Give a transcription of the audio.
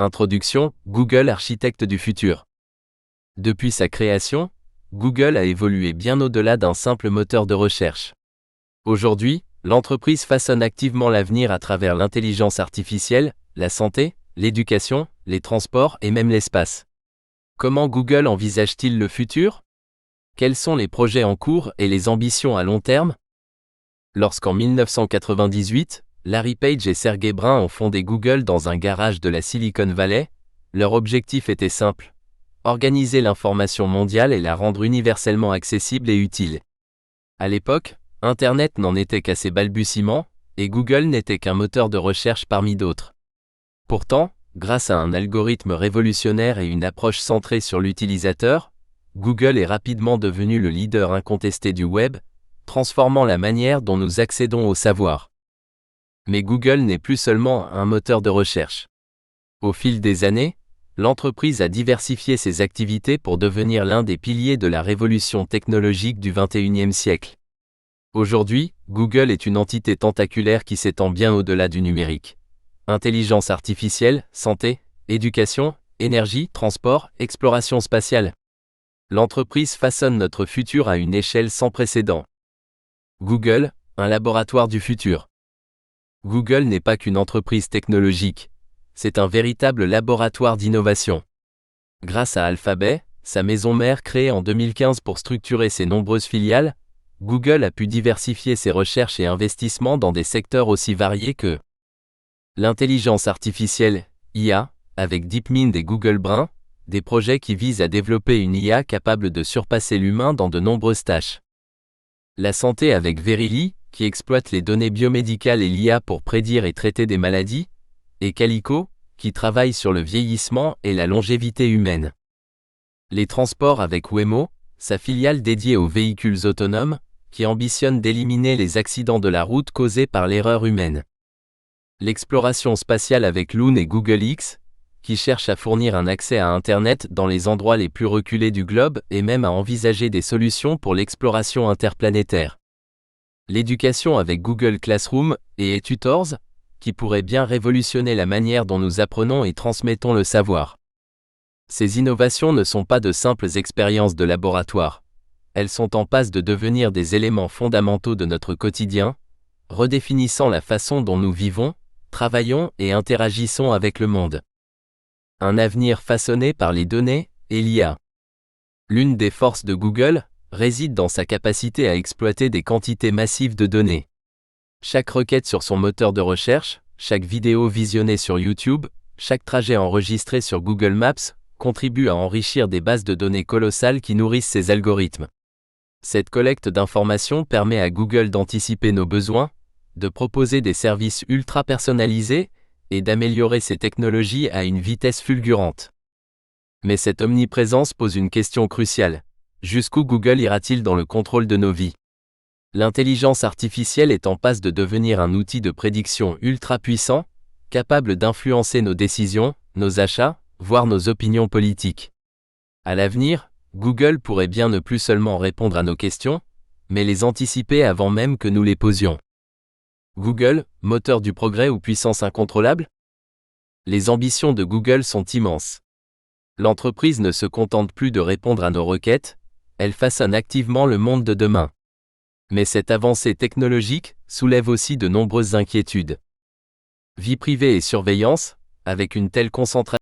Introduction, Google architecte du futur. Depuis sa création, Google a évolué bien au-delà d'un simple moteur de recherche. Aujourd'hui, l'entreprise façonne activement l'avenir à travers l'intelligence artificielle, la santé, l'éducation, les transports et même l'espace. Comment Google envisage-t-il le futur? Quels sont les projets en cours et les ambitions à long terme? Lorsqu'en 1998, Larry Page et Sergey Brin ont fondé Google dans un garage de la Silicon Valley, leur objectif était simple: organiser l'information mondiale et la rendre universellement accessible et utile. À l'époque, Internet n'en était qu'à ses balbutiements, et Google n'était qu'un moteur de recherche parmi d'autres. Pourtant, grâce à un algorithme révolutionnaire et une approche centrée sur l'utilisateur, Google est rapidement devenu le leader incontesté du web, transformant la manière dont nous accédons au savoir. Mais Google n'est plus seulement un moteur de recherche. Au fil des années, l'entreprise a diversifié ses activités pour devenir l'un des piliers de la révolution technologique du XXIe siècle. Aujourd'hui, Google est une entité tentaculaire qui s'étend bien au-delà du numérique. Intelligence artificielle, santé, éducation, énergie, transport, exploration spatiale. L'entreprise façonne notre futur à une échelle sans précédent. Google, un laboratoire du futur. Google n'est pas qu'une entreprise technologique, c'est un véritable laboratoire d'innovation. Grâce à Alphabet, sa maison mère créée en 2015 pour structurer ses nombreuses filiales, Google a pu diversifier ses recherches et investissements dans des secteurs aussi variés que l'intelligence artificielle, IA, avec DeepMind et Google Brain, des projets qui visent à développer une IA capable de surpasser l'humain dans de nombreuses tâches. La santé avec Verily, qui exploite les données biomédicales et l'IA pour prédire et traiter des maladies, et Calico, qui travaille sur le vieillissement et la longévité humaine. Les transports avec Waymo, sa filiale dédiée aux véhicules autonomes, qui ambitionne d'éliminer les accidents de la route causés par l'erreur humaine. L'exploration spatiale avec Loon et Google X, qui cherche à fournir un accès à Internet dans les endroits les plus reculés du globe et même à envisager des solutions pour l'exploration interplanétaire. L'éducation avec Google Classroom et eTutors, qui pourrait bien révolutionner la manière dont nous apprenons et transmettons le savoir. Ces innovations ne sont pas de simples expériences de laboratoire. Elles sont en passe de devenir des éléments fondamentaux de notre quotidien, redéfinissant la façon dont nous vivons, travaillons et interagissons avec le monde. Un avenir façonné par les données et l'IA. L'une des forces de Google réside dans sa capacité à exploiter des quantités massives de données. Chaque requête sur son moteur de recherche, chaque vidéo visionnée sur YouTube, chaque trajet enregistré sur Google Maps, contribue à enrichir des bases de données colossales qui nourrissent ses algorithmes. Cette collecte d'informations permet à Google d'anticiper nos besoins, de proposer des services ultra personnalisés, et d'améliorer ses technologies à une vitesse fulgurante. Mais cette omniprésence pose une question cruciale. Jusqu'où Google ira-t-il dans le contrôle de nos vies? L'intelligence artificielle est en passe de devenir un outil de prédiction ultra puissant, capable d'influencer nos décisions, nos achats, voire nos opinions politiques. À l'avenir, Google pourrait bien ne plus seulement répondre à nos questions, mais les anticiper avant même que nous les posions. Google, moteur du progrès ou puissance incontrôlable? Les ambitions de Google sont immenses. L'entreprise ne se contente plus de répondre à nos requêtes, elle façonne activement le monde de demain. Mais cette avancée technologique soulève aussi de nombreuses inquiétudes. Vie privée et surveillance, avec une telle concentration